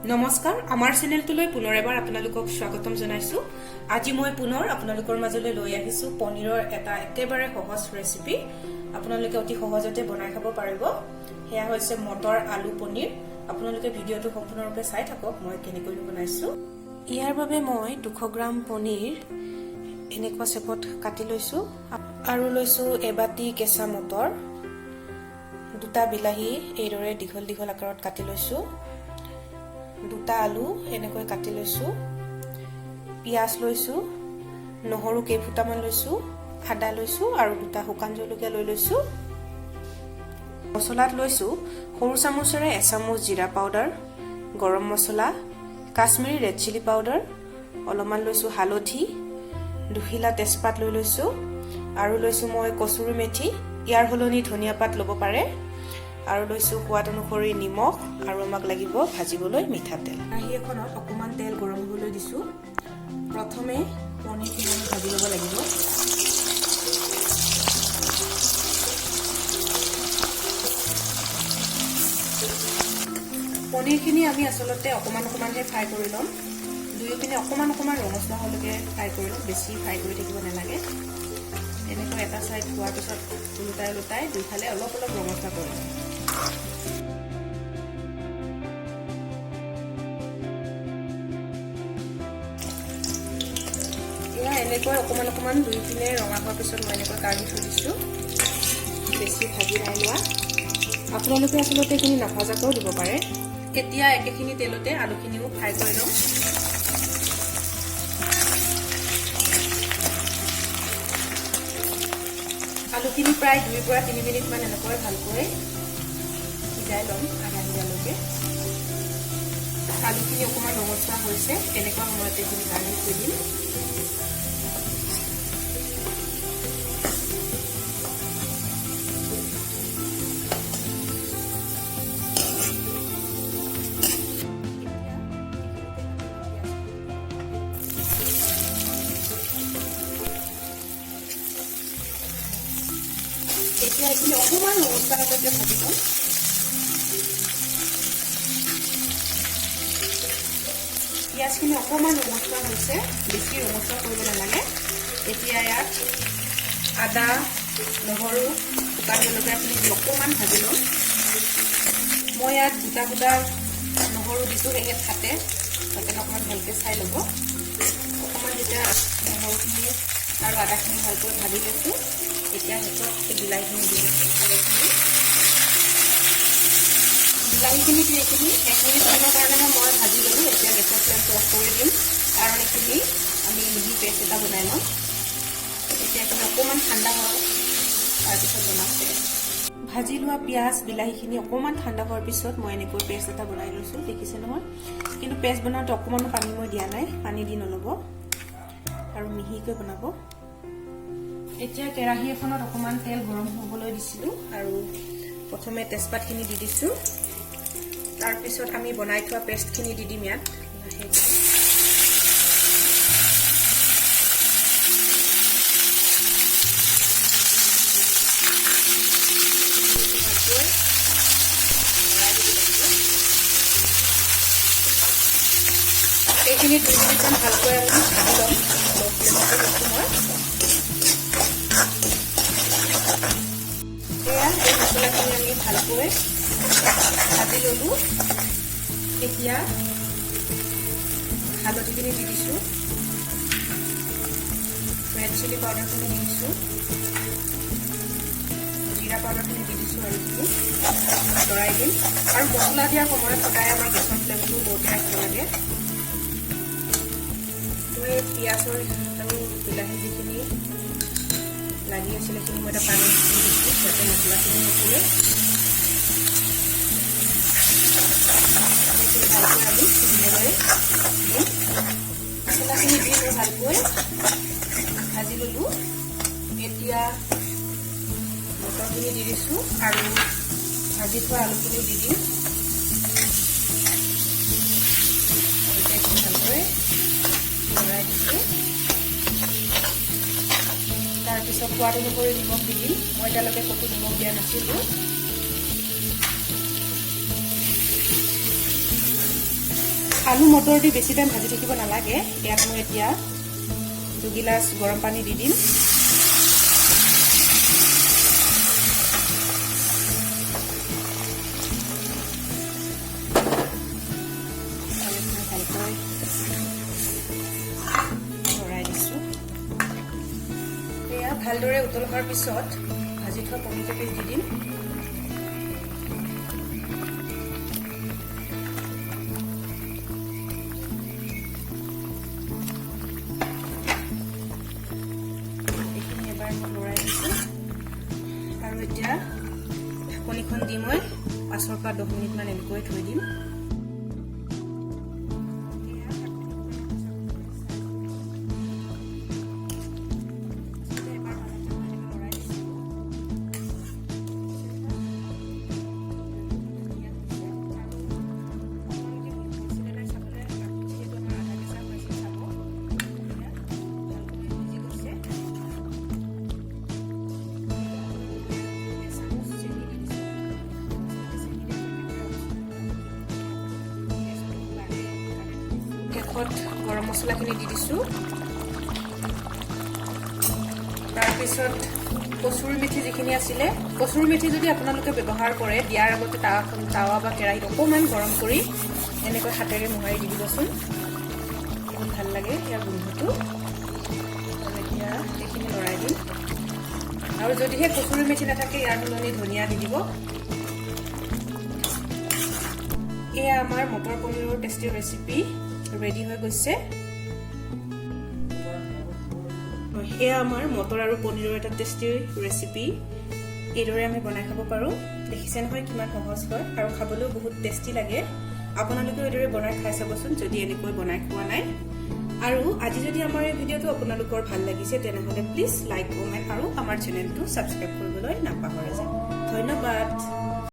নমস্কাৰ আমাৰ চেনেলটোলৈ পুনৰ এবাৰ আপোনালোকক স্বাগতম জনাইছো। আজি মই পুনৰ আপোনালোকৰ মাজলৈ লৈ আহিছো পনীৰৰ এটা একেবাৰে সহজ ৰেচিপি। আপোনালোকে অতি সহজতে বনাই খাব পাৰিব। হেয়া হৈছে মটৰ আলু পনীৰ। আপোনালোকে ভিডিঅটো সম্পূৰ্ণৰূপে চাই থাকক মই কেনেকৈ বনাইছো। ইয়াৰ বাবে মই 200 গ্ৰাম পনীৰ এনেকুৱা শেপত কাটি লৈছো আৰু লৈছো এবাটি কেঁচা মটৰ, দুটা বিলাহী এইদৰে দীঘল দীঘল আকাৰত কাটি লৈছো, দুটা আলু এনেকৈ কাটি লৈছো, পিয়াজ লৈছো, নহৰু কেইফুটামান লৈছো, আদা লৈছো আৰু দুটা শুকান জলকীয়া লৈ লৈছো। মছলাত লৈছো সৰু চামুচেৰে 1 চামুচ জিৰা পাউডাৰ, গৰম মছলা, কাশ্মীৰী ৰেড চিলি পাউডাৰ, অলপমান লৈছো হালধি, দুখিলা তেজপাত লৈ লৈছো আৰু লৈছো মই কচুৰি মেথি, ইয়াৰ হলনি ধনিয়া পাত ল'ব পাৰে, আৰু লৈছো সোৱাদ অনুসৰি নিমখ আৰু আমাক লাগিব ভাজিবলৈ মিঠাতেল। কাঁহী এখনত অকমান তেল গৰম হ'বলৈ দিছো। প্ৰথমে পনীৰখিনি ভাজি ল'ব লাগিব। পনীৰখিনি আমি আচলতে অকমান অকমানহে ফ্ৰাই কৰি ল'ম। দুয়োপিনে অকমান অকমান ৰঙচুৱা হ'লৈকে ফ্ৰাই কৰি ল'ম, বেছি ফ্ৰাই কৰি থাকিব নালাগে। এনেকৈ এটা চাইড হোৱাৰ পিছত উলটাই উলটাই দুইফালে অলপ অলপ ৰঙচুৱা কৰি ল'ম। এনেকৈ অকমান অকমান দুইপিনে ৰঙা হোৱাৰ পিছত মই এনেকৈ কাঢ়ি থৈ দিছো। বেছি ভাজি নাই লোৱা। আপোনালোকে আচলতে এইখিনি নাভাজাকৈও দিব পাৰে। এতিয়া একেখিনি তেলতে আলুখিনিও ফ্ৰাই কৰি ল'ম। আলুখিনি প্ৰায় 2 পৰা 3 মিনিট মান এনেকৈ ভালকৈ সিজাই ল'ম, আধা সিজালৈকে। আলুখিনি অকমান ৰঙচুৱা হৈছে, এনেকুৱা সময়তে এইখিনি কাঢ়ি থৈ দিম। এতিয়া এইখিনি অকমান ৰঙচুৱালৈকে ভাজি ল'ম। পিঁয়াজখিনি অকমান ৰঙচুৱা হৈছে, বেছি ৰঙচুৱা কৰিব নালাগে। এতিয়া ইয়াত আদা, নহৰু, শুকান জলকীয়াখিনি দি অকমান ভাজি ল'ম। মই ইয়াত গোটা গোটা নহৰু দিছোঁ, সেয়ে তাতে অকমান ভালকৈ চাই ল'ব। অকমান যেতিয়া নহৰুখিনি আৰু আদাখিনি ভালকৈ ভাজি লৈছোঁ, এতিয়া শেষত এই বিলাহীখিনি দি দিছোঁ। বিলাহীখিনি দি এইখিনি 1 মিনিট মানৰ কাৰণেহে মই ভাজি ল'লোঁ। এতিয়া গেছৰ ফ্লেমটো অফ কৰি দিম, কাৰণ এইখিনি আমি মিহি পেষ্ট এটা বনাই ল'ম। এতিয়া এইখিনি অকণমান ঠাণ্ডা হয়, তাৰপিছত বনাম। ভাজি লোৱা পিঁয়াজ বিলাহীখিনি অকণমান ঠাণ্ডা হোৱাৰ পিছত মই এনেকৈ পেষ্ট এটা বনাই লৈছোঁ, দেখিছে নহয়। কিন্তু পেষ্ট বনাওঁতে অকণমানো পানী মই দিয়া নাই, পানী দি নল'ব আৰু মিহিকৈ বনাব। এতিয়া কেৰাহী এখনত অকমান তেল গৰম হ'বলৈ দিছিলোঁ আৰু প্ৰথমে তেজপাতখিনি দি দিছোঁ। তাৰপিছত আমি বনাই থোৱা পেষ্টখিনি দি দিম ইয়াত। এইখিনি 2 মিনিটমান ভালকৈ আমি ভাজি ল'ম। এয়া এই মছলাখিনি আমি ভালকৈ ভাজি ল'লোঁ। এতিয়া হালধিখিনি দি দিছোঁ, ৰেড চিলি পাউডাৰখিনি দি দিছোঁ, জিৰা পাউডাৰখিনি দি দিছোঁ আৰু এইখিনি লৰাই দিম। আৰু মছলা দিয়াৰ সময়ত সদায় আমাৰ গেছৰ ফ্লেমটো লওঁতে ৰাখিব লাগে। মই পিঁয়াজৰ আৰু বিলাহী যিখিনি লাগি আছিলে সেইখিনি মই এটা পানী দি দিছোঁ, যাতে মছলাখিনি নপৰে। ভালকৈ আমি ধুনীয়াকৈ দিম। মছলাখিনি দি মই ভালকৈ ভাজি ল'লোঁ। এতিয়া মটৰখিনি দি দিছোঁ আৰু ভাজি থোৱা আলুখিনি দি দিম। ভালকৈ লৰাই দিছোঁ। তাৰপিছত সোৱাদ অনুসৰি নিমখ দি দিম। মই এতিয়ালৈকে ক'তো নিমখ দিয়া নাছিলোঁ। আলু মটৰ দি বেছি টাইম ভাজি থাকিব নালাগে ইয়াত মই এতিয়া 2 গিলাচ গৰম পানী দি দিম ভালদৰে উতল হোৱাৰ পিছত ভাজি থোৱা পনীৰ কেইপিচ দি দিম এইখিনি এবাৰ লৰাই দিছোঁ আৰু এতিয়া ঢাকনিখন দি মই 5 পৰা 10 মিনিটমান এনেকৈ থৈ দিম গৰম মছলাখিনি দি দিছোঁ তাৰপিছত কচুৰি মেথি যিখিনি আছিলে কচুৰি মেথি যদি আপোনালোকে ব্যৱহাৰ কৰে দিয়াৰ আগতে তাৱা বা কেৰাহীত অকণমান গৰম কৰি এনেকৈ হাতেৰে মোহাৰি দি দিবচোন বহুত ভাল লাগে ইয়াৰ গোন্ধটো আৰু এতিয়া এইখিনি লৰাই দিম আৰু যদিহে কচুৰি মেথি নাথাকে ইয়াৰ সলনি ধনিয়া দি দিব এয়া আমাৰ মটৰ পনীৰৰ টেষ্টি ৰেচিপি ৰেডি হৈ গৈছে এয়া আমাৰ মটৰ আৰু পনীৰৰ এটা টেষ্টি ৰেচিপি এইদৰে আমি বনাই খাব পাৰোঁ দেখিছে নহয় কিমান সহজ হয় আৰু খাবলৈও বহুত টেষ্টি লাগে আপোনালোকেও এইদৰে বনাই খাই চাবচোন যদি এনেকৈ বনাই খোৱা নাই আৰু আজি যদি আমাৰ এই ভিডিঅ'টো আপোনালোকৰ ভাল লাগিছে তেনেহ'লে প্লিজ লাইক কমেণ্ট আৰু আমাৰ চেনেলটো ছাবস্ক্ৰাইব কৰিবলৈ নাপাহৰিব ধন্যবাদ